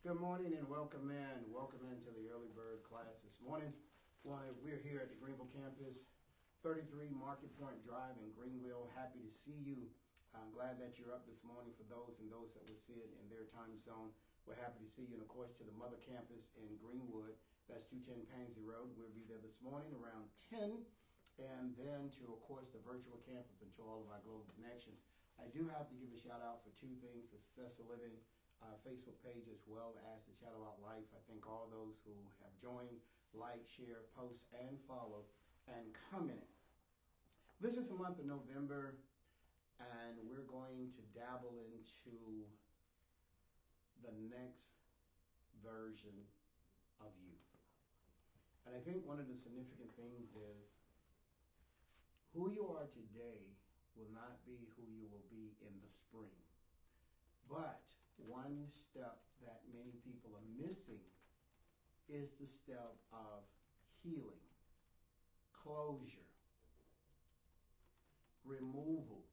Good morning and welcome in. Welcome into the early bird class this morning. We're here at the Greenville campus, 33 Market Point Drive in Greenville. Happy to see you. I'm glad that you're up this morning for those and those that will see it in their time zone. We're happy to see you, and of course to the mother campus in Greenwood. That's 210 Pansy Road. We'll be there this morning around 10. And then to, of course, the virtual campus and to all of our global connections. I do have to give a shout out for two things: the Successful Living Facebook page, as well as the Chat About Life. I thank all those who have joined, like, share, post, and follow, and commented. This is the month of November, and we're going to dabble into the next version of you. And I think one of the significant things is who you are today will not be who you will be in the spring. But one step that many people are missing is the step of healing, closure, removal.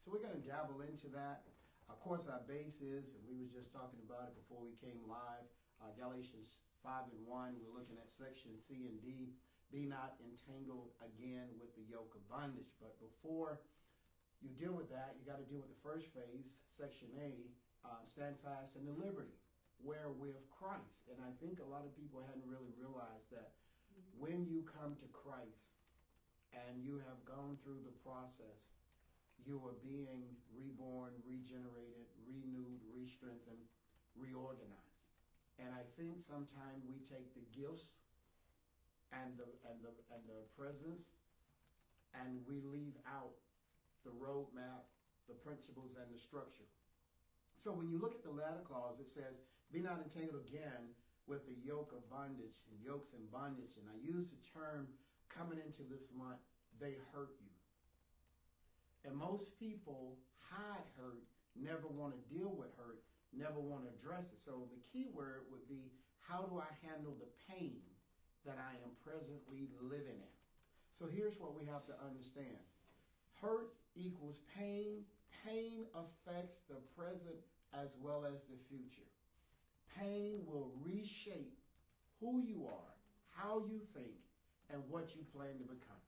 So we're going to dabble into that. Of course, our base is, and we were just talking about it before we came live, Galatians 5:1. We're looking at section C and D. Be not entangled again with the yoke of bondage. But before you deal with that, you got to deal with the first phase, section A, stand fast in the liberty wherewith Christ. And I think a lot of people hadn't really realized that when you come to Christ and you have gone through the process, you are being reborn, regenerated, renewed, re-strengthened, reorganized. And I think sometimes we take the gifts and the presence, and we leave out the roadmap, the principles, and the structure. So when you look at the latter clause, it says, be not entangled again with the yoke of bondage and yokes and bondage. And I use the term coming into this month, they hurt you. And most people hide hurt, never want to deal with hurt, never want to address it. So the key word would be, how do I handle the pain that I am presently living in? So here's what we have to understand. Hurt equals pain. Pain affects the present as well as the future. Pain will reshape who you are, how you think, and what you plan to become.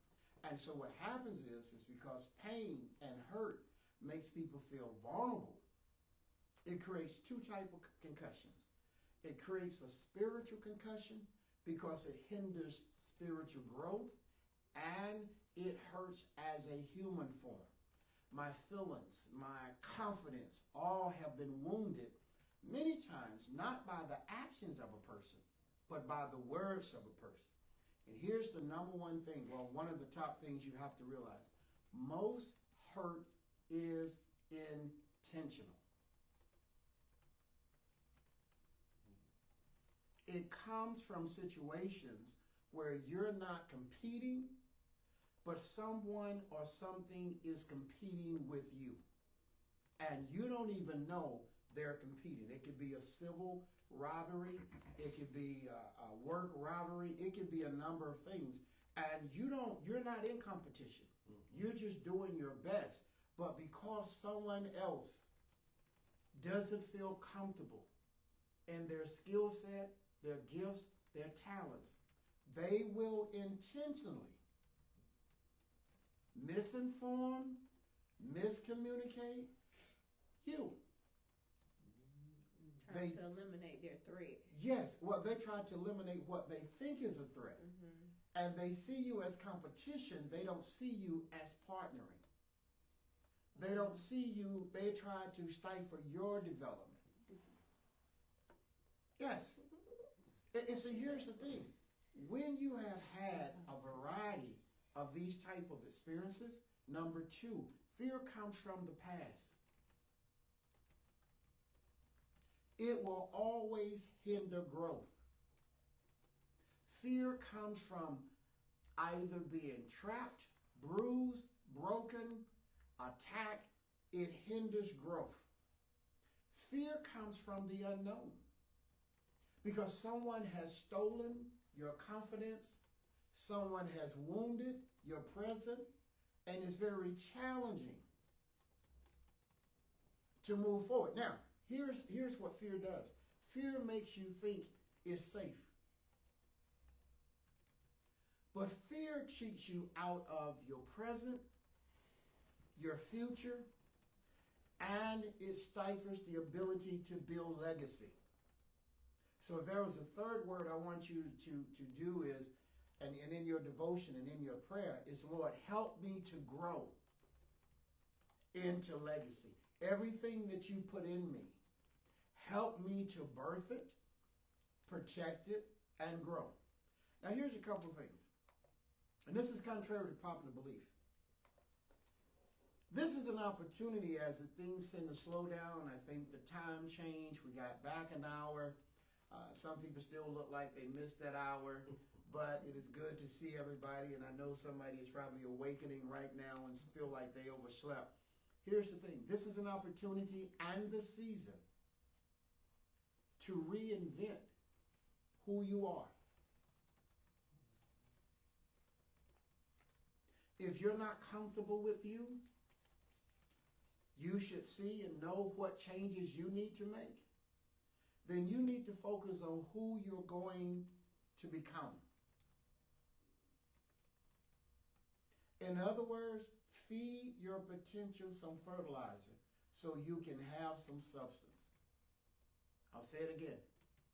And so what happens is because pain and hurt makes people feel vulnerable, it creates two types of concussions. It creates a spiritual concussion because it hinders spiritual growth, and it hurts as a human form. My feelings, my confidence, all have been wounded many times, not by the actions of a person, but by the words of a person. And here's the number one thing, one of the top things you have to realize. Most hurt is intentional. It comes from situations where you're not competing, but someone or something is competing with you. And you don't even know they're competing. It could be a civil rivalry. It could be a work rivalry. It could be a number of things. And you're not in competition. You're just doing your best. But because someone else doesn't feel comfortable in their skill set, their gifts, their talents, they will intentionally misinform, miscommunicate you. Trying to eliminate their threat. Yes, they try to eliminate what they think is a threat. Mm-hmm. And they see you as competition. They don't see you as partnering. They don't see you, they try to stifle your development. Yes. And so here's the thing. When you have had a variety of these type of experiences, number two, fear comes from the past. It will always hinder growth. Fear comes from either being trapped, bruised, broken, attacked. It hinders growth. Fear comes from the unknown. Because someone has stolen your confidence, someone has wounded your present, and it's very challenging to move forward. Now, here's what fear does. Fear makes you think it's safe. But fear cheats you out of your present, your future, and it stifles the ability to build legacy. So if there was a third word I want you to do is, and in your devotion and in your prayer, is, Lord, help me to grow into legacy. Everything that you put in me, help me to birth it, protect it, and grow. Now here's a couple things. And this is contrary to popular belief. This is an opportunity as the things tend to slow down. I think the time changed. We got back an hour. Some people still look like they missed that hour. But it is good to see everybody. And I know somebody is probably awakening right now and feel like they overslept. Here's the thing. This is an opportunity and the season to reinvent who you are. If you're not comfortable with you, you should see and know what changes you need to make. Then you need to focus on who you're going to become. In other words, feed your potential some fertilizer so you can have some substance. I'll say it again.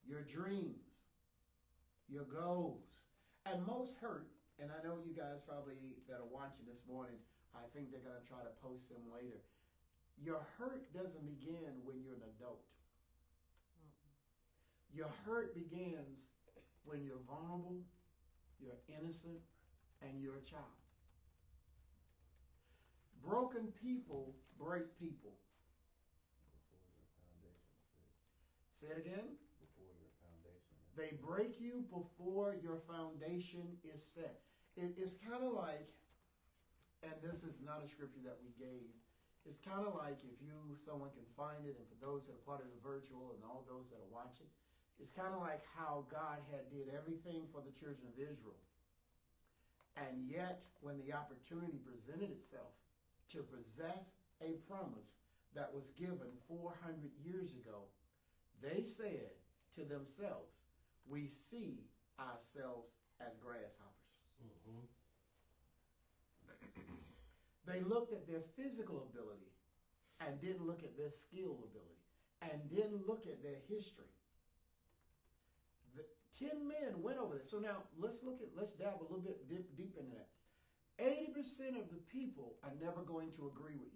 Your dreams, your goals, and most hurt, and I know you guys probably that are watching this morning, I think they're going to try to post them later. Your hurt doesn't begin when you're an adult. Your hurt begins when you're vulnerable, you're innocent, and you're a child. Broken people break people. Before your foundation is set. Say it again. Before your foundation is They break you before your foundation is set. It's kind of like, and this is not a scripture that we gave, it's kind of like if someone can find it, and for those that are part of the virtual and all those that are watching, it's kind of like how God had did everything for the children of Israel. And yet, when the opportunity presented itself to possess a promise that was given 400 years ago, they said to themselves, we see ourselves as grasshoppers. Mm-hmm. They looked at their physical ability and didn't look at their skill ability and didn't look at their history. 10 men went over there. So now let's dab a little bit deep into that. 80% of the people are never going to agree with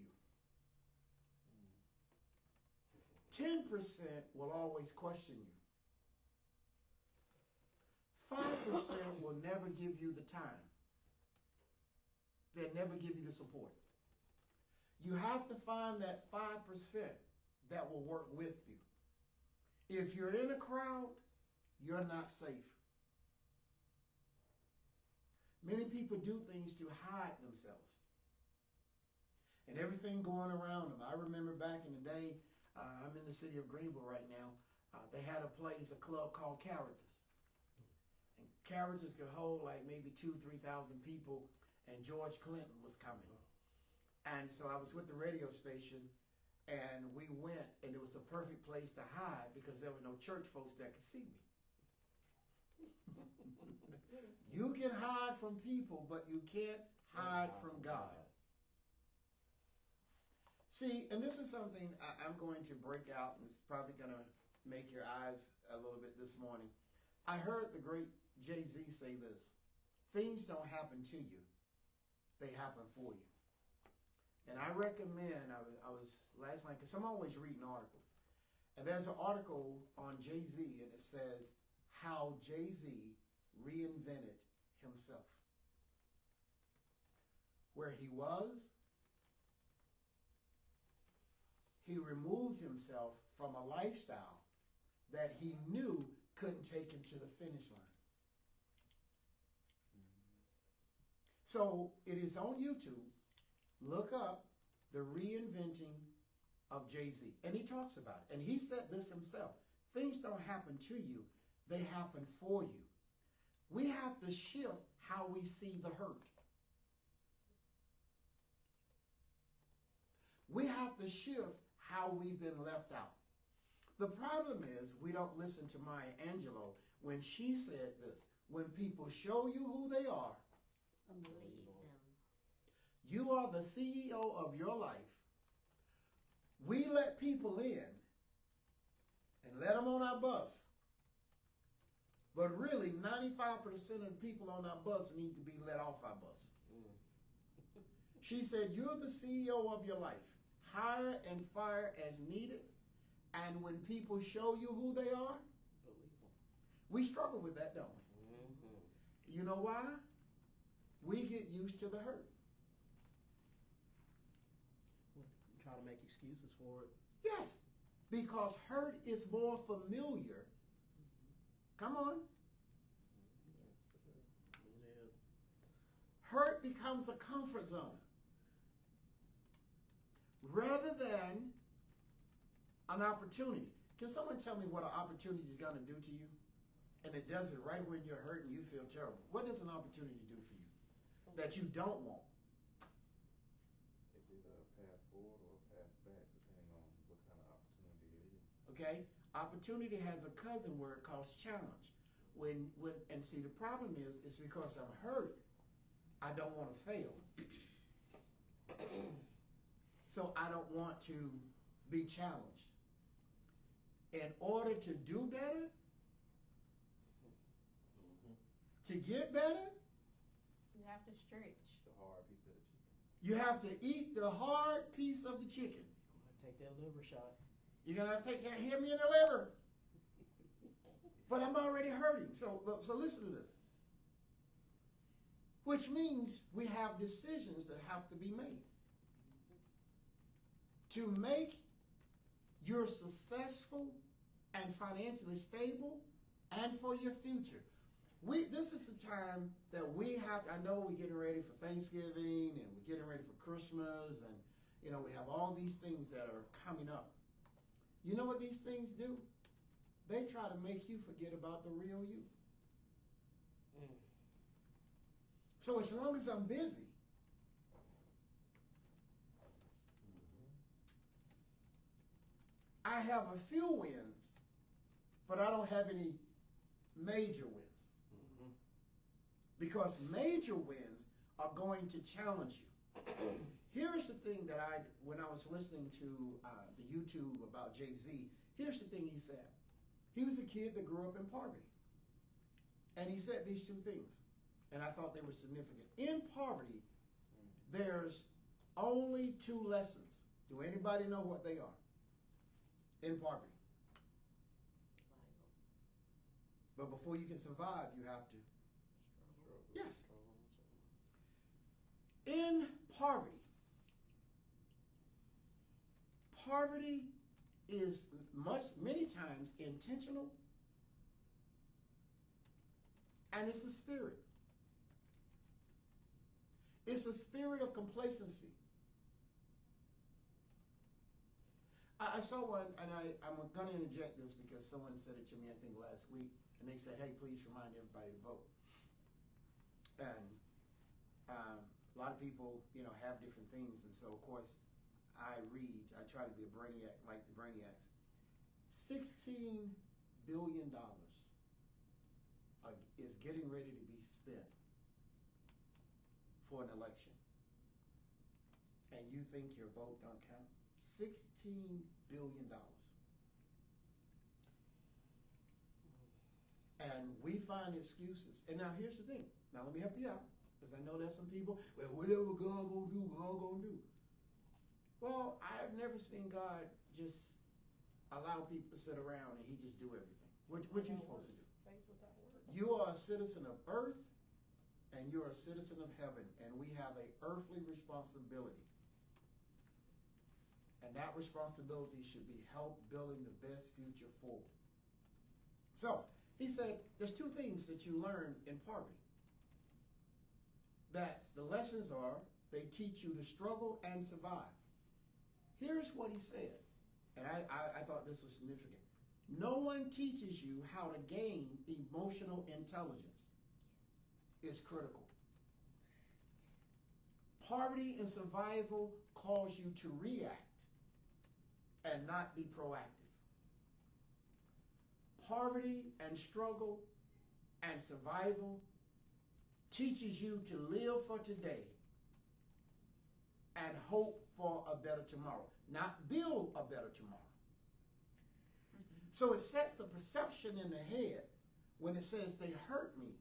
you. 10% will always question you. 5% will never give you the time. They'll never give you the support. You have to find that 5% that will work with you. If you're in a crowd, you're not safe. Many people do things to hide themselves. And everything going around them. I remember back in the day, I'm in the city of Greenville right now, they had a club called Characters. And Characters could hold like maybe 2,000-3,000 people, and George Clinton was coming. And so I was with the radio station, and we went, and it was the perfect place to hide because there were no church folks that could see me. You can hide from people, but you can't hide from God. See, and this is something I'm going to break out, and it's probably going to make your eyes a little bit this morning. I heard the great Jay-Z say this: things don't happen to you, they happen for you. And I recommend, I was last night, because I'm always reading articles, and there's an article on Jay-Z, and it says how Jay-Z reinvented himself. Where he was, he removed himself from a lifestyle that he knew couldn't take him to the finish line. So it is on YouTube. Look up the reinventing of Jay-Z. And he talks about it. And he said this himself. Things don't happen to you. They happen for you. We have to shift how we see the hurt. We have to shift how we've been left out. The problem is we don't listen to Maya Angelou when she said this. When people show you who they are, Believe them. you are the CEO of your life. We let people in and let them on our bus. But really, 95% of the people on our bus need to be let off our bus. She said, you're the CEO of your life. Hire and fire as needed. And when people show you who they are, we struggle with that, don't we? You know why? We get used to the hurt. Try to make excuses for it. Yes, because hurt is more familiar. Come on. Hurt becomes a comfort zone rather than an opportunity. Can someone tell me what an opportunity is going to do to you? And it does it right when you're hurt and you feel terrible. What does an opportunity do for you that you don't want? It's either a path forward or a path back, depending on what kind of opportunity it is. Okay? Opportunity has a cousin word called challenge. And see, the problem is, it's because I'm hurt, I don't want to fail. So I don't want to be challenged. In order to do better, to get better, You have to stretch. The hard piece of the chicken. you have to eat the hard piece of the chicken. Take that liver shot. You're going to have to hit me in the liver. But I'm already hurting. So listen to this. Which means we have decisions that have to be made. To make you successful and financially stable and for your future. This is the time that we have, I know we're getting ready for Thanksgiving and we're getting ready for Christmas and we have all these things that are coming up. You know what these things do? They try to make you forget about the real you. So as long as I'm busy, I have a few wins, but I don't have any major wins. Because major wins are going to challenge you. Here's the thing that when I was listening to the YouTube about Jay-Z, here's the thing he said. He was a kid that grew up in poverty. And he said these two things, and I thought they were significant. In poverty, there's only two lessons. Do anybody know what they are? In poverty. But before you can survive, you have to. Yes. In poverty is many times intentional, and it's a spirit. It's a spirit of complacency. I saw one, and I'm going to interject this because someone said it to me, I think, last week, and they said, hey, please remind everybody to vote. And a lot of people, have different things, and so, of course, I try to be a brainiac like the brainiacs. $16 billion is getting ready to be spent for an election. And you think your vote don't count? $16 billion. And we find excuses. And now here's the thing. Now let me help you out. Because I know there's some people, well, whatever God gonna do, God gonna do. Well, I've never seen God just allow people to sit around and he just do everything. What you supposed to do? You are a citizen of earth and you're a citizen of heaven, and we have an earthly responsibility. And that responsibility should be help building the best future forward. So, he said, there's two things that you learn in poverty. That the lessons are, they teach you to struggle and survive. Here's what he said, and I thought this was significant. No one teaches you how to gain emotional intelligence. It's critical. Poverty and survival cause you to react and not be proactive. poverty and struggle and survival teaches you to live for today and hope for a better tomorrow, not build a better tomorrow. So it sets a perception in the head when it says they hurt me.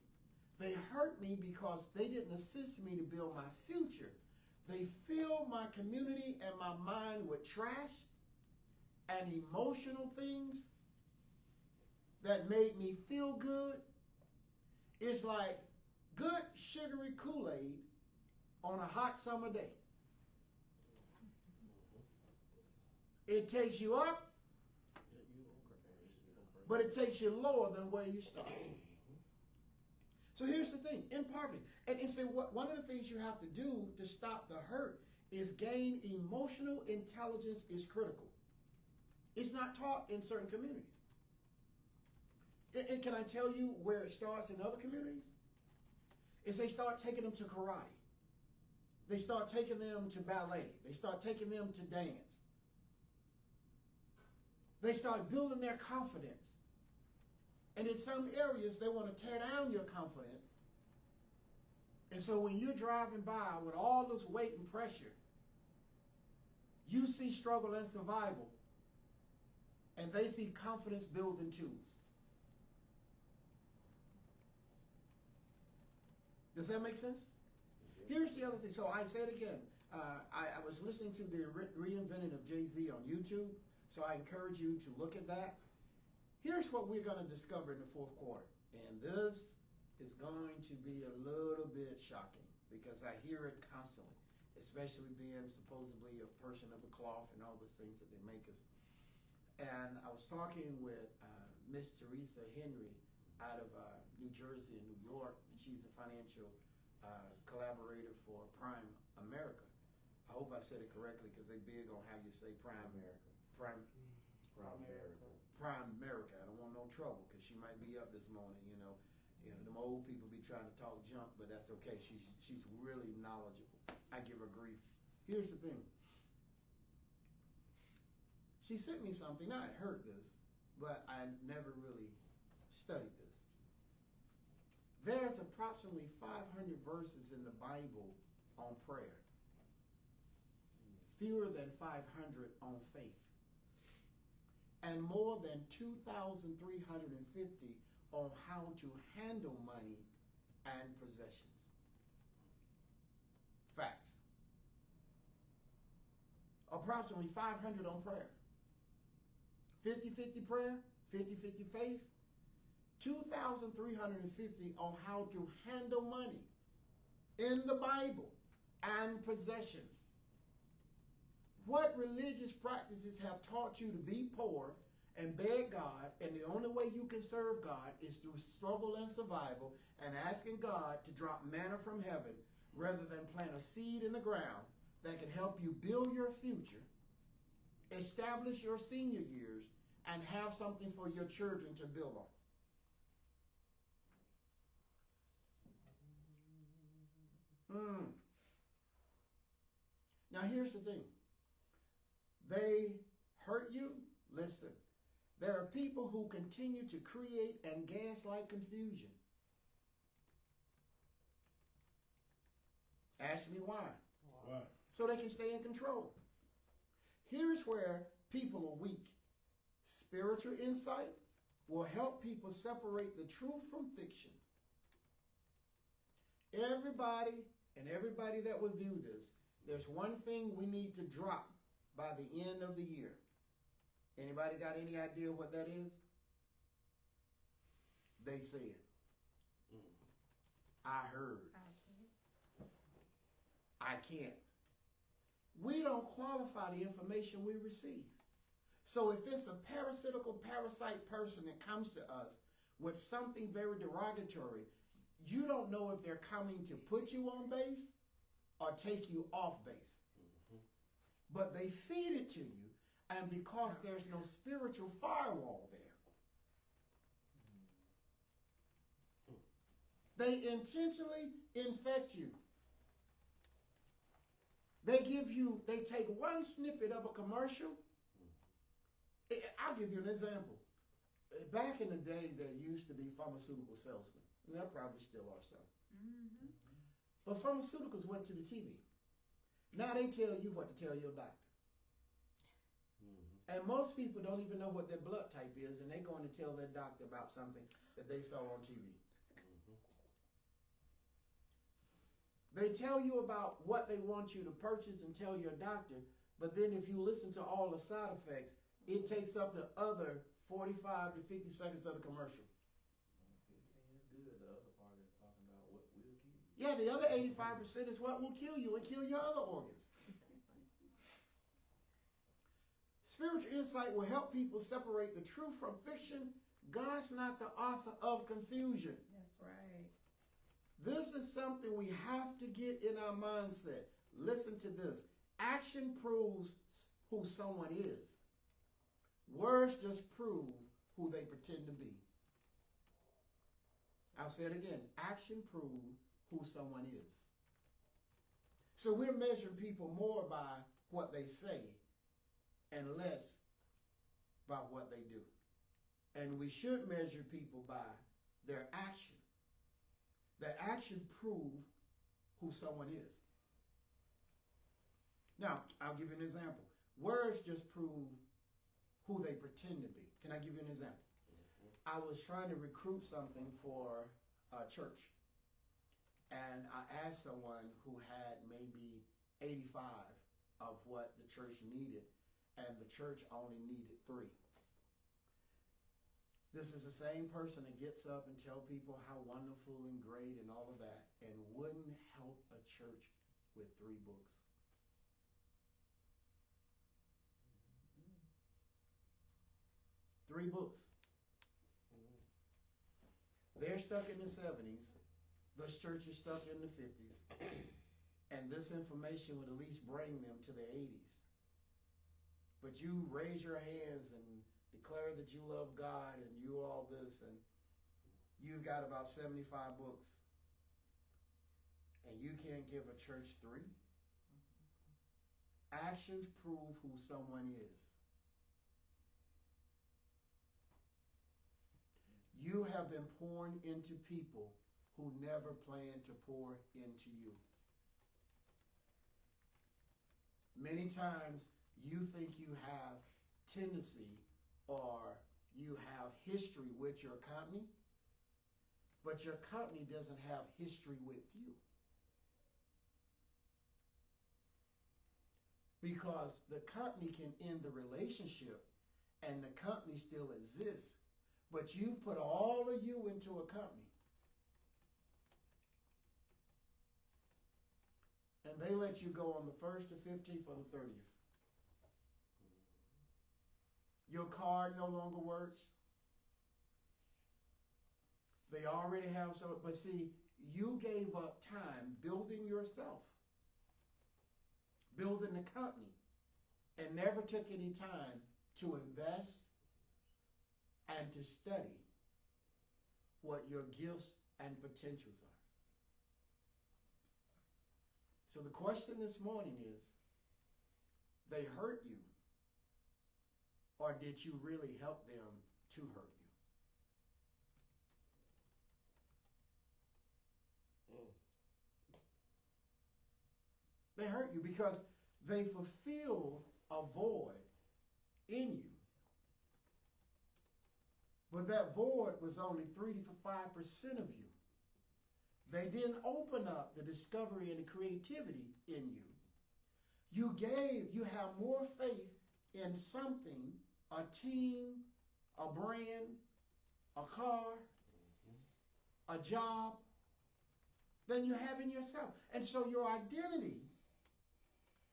They hurt me because they didn't assist me to build my future. They fill my community and my mind with trash and emotional things that made me feel good. It's like good sugary Kool-Aid on a hot summer day. It takes you up, but it takes you lower than where you started. So here's the thing, in poverty, and say one of the things you have to do to stop the hurt is gain emotional intelligence is critical. It's not taught in certain communities. And can I tell you where it starts in other communities? Is they start taking them to karate. They start taking them to ballet. They start taking them to dance. They start building their confidence. And in some areas, they want to tear down your confidence. And so when you're driving by with all this weight and pressure, you see struggle and survival, and they see confidence building tools. Does that make sense? Here's the other thing. So I said again, I was listening to the reinventing of Jay-Z on YouTube, so I encourage you to look at that. Here's what we're going to discover in the fourth quarter, and this is going to be a little bit shocking because I hear it constantly, especially being supposedly a person of the cloth and all those things that they make us. And I was talking with Miss Teresa Henry out of New Jersey and New York. She's a financial collaborator for Prime America. I hope I said it correctly because they're big on how you say Prime America. Prime America. I don't want no trouble because she might be up this morning, you know. Them old people be trying to talk junk, but that's okay. She's really knowledgeable. I give her grief. Here's the thing. She sent me something. I had heard this, but I never really studied this. There's approximately 500 verses in the Bible on prayer. Fewer than 500 on faith. And more than 2,350 on how to handle money and possessions. Facts. Approximately 500 on prayer. 50-50 prayer, 50-50 faith, 2,350 on how to handle money in the Bible and possessions. What religious practices have taught you to be poor and beg God, and the only way you can serve God is through struggle and survival and asking God to drop manna from heaven rather than plant a seed in the ground that can help you build your future, establish your senior years, and have something for your children to build on. Now here's the thing. They hurt you. Listen, there are people who continue to create and gaslight confusion. Ask me why. Why? So they can stay in control. Here's where people are weak. Spiritual insight will help people separate the truth from fiction. Everybody that will view this, there's one thing we need to drop by the end of the year. Anybody got any idea what that is? They said. I heard. I can't. We don't qualify the information we receive. So if it's a parasite person that comes to us with something very derogatory, you don't know if they're coming to put you on base or take you off base. But they feed it to you, and because there's no spiritual firewall there, they intentionally infect you. They take one snippet of a commercial. I'll give you an example. back in the day, there used to be pharmaceutical salesmen. And there probably still are some. Mm-hmm. But pharmaceuticals went to the TV. Now they tell you what to tell your doctor. And most people don't even know what their blood type is, and they're going to tell their doctor about something that they saw on TV. They tell you about what they want you to purchase and tell your doctor, but then if you listen to all the side effects, it takes up the other 45 to 50 seconds of the commercial. 15 is good. The other part is talking about what will kill you. Yeah, the other 85% is what will kill you and kill your other organs. Spiritual insight will help people separate the truth from fiction. God's not the author of confusion. That's right. This is something we have to get in our mindset. Listen to this. Action proves who someone is. Words just prove who they pretend to be. I'll say it again. Action proves who someone is. So we're measuring people more by what they say and less by what they do. And we should measure people by their action. Their action prove who someone is. Now, I'll give you an example. Words just prove who they pretend to be. Can I give you an example? I was trying to recruit something for a church. And I asked someone who had maybe 85 of what the church needed, and the church only needed 3. This is the same person that gets up and tell people how wonderful and great and all of that, and wouldn't help a church with 3 books. Three books. They're stuck in the 70s. This church is stuck in the 50s. And this information would at least bring them to the 80s. But you raise your hands and declare that you love God and you all this, and you've got about 75 books. And you can't give a church 3. Actions prove who someone is. You have been pouring into people who never planned to pour into you. Many times you think you have tendency or you have history with your company, but your company doesn't have history with you. Because the company can end the relationship and the company still exists, but you've put all of you into a company. And they let you go on the 1st, the 15th, or the 30th. Your card no longer works. They already have some, but see, you gave up time building yourself, building the company, and never took any time to invest and to study what your gifts and potentials are. So the question this morning is, they hurt you, or did you really help them to hurt you? They hurt you because they fulfill a void in you. But that void was only 3 to 5% of you. They didn't open up the discovery and the creativity in you. You have more faith in something, a team, a brand, a car, a job, than you have in yourself. And so your identity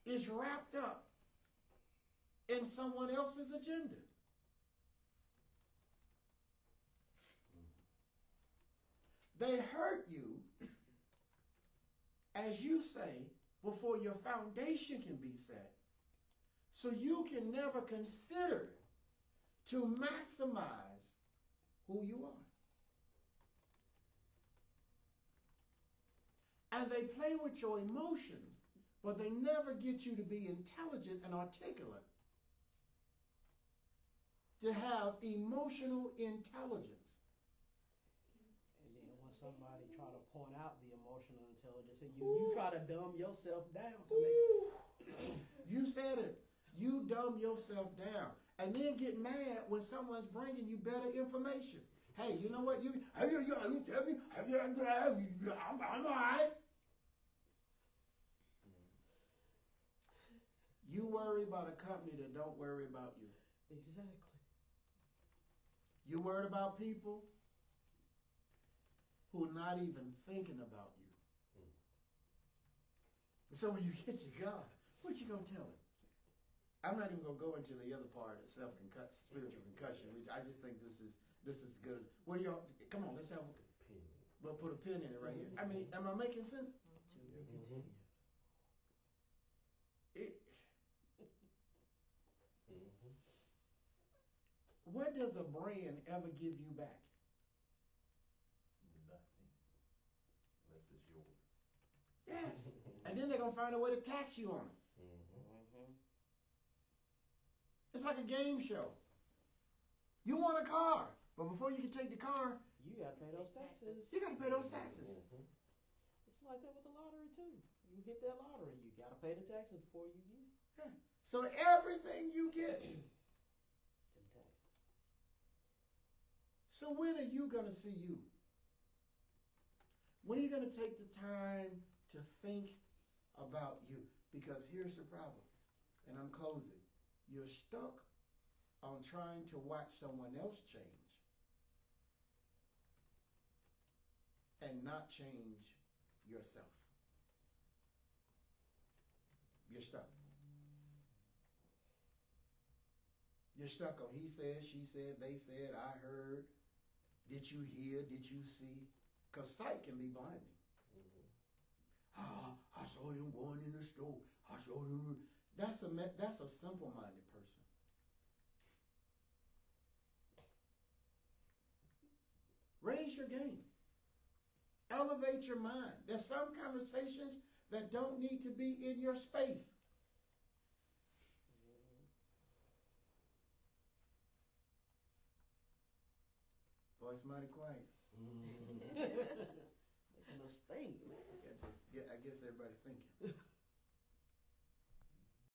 is wrapped up in someone else's agenda. They hurt you, as you say, before your foundation can be set. So you can never consider to maximize who you are. And they play with your emotions, but they never get you to be intelligent and articulate. to have emotional intelligence. And then when somebody try to point out the emotional intelligence and you try to dumb yourself down to make. You said it. You dumb yourself down. And then get mad when someone's bringing you better information. Hey, you know what? I'm all right. You worry about a company that don't worry about you. Exactly. You worried about people who are not even thinking about you. So when you get your job, what you gonna tell him? I'm not even gonna go into the other part of spiritual concussion, which I just think this is good. What do y'all? Come on, let's have. We'll put a pin in it right here. I mean, am I making sense? What does a brand ever give you back? Nothing. Unless it's yours. Yes. And then they're going to find a way to tax you on it. It's like a game show. You want a car, but before you can take the car, you got to pay those taxes. You got to pay those taxes. It's like that with the lottery too. You hit that lottery, you got to pay the taxes before you get it. Yeah. So everything you get. Them taxes. So when are you going to see you? When are you going to take the time to think about you? Because here's the problem, and I'm closing. You're stuck on trying to watch someone else change and not change yourself. You're stuck. You're stuck on he said, she said, they said, I heard. Did you hear? Did you see? Because sight can be blinding. I saw him going in the store. I saw him. That's a simple-minded person. Raise your game. Elevate your mind. There's some conversations that don't need to be in your space. Boy, it's mighty quiet. Making us think, man. I guess everybody thinking.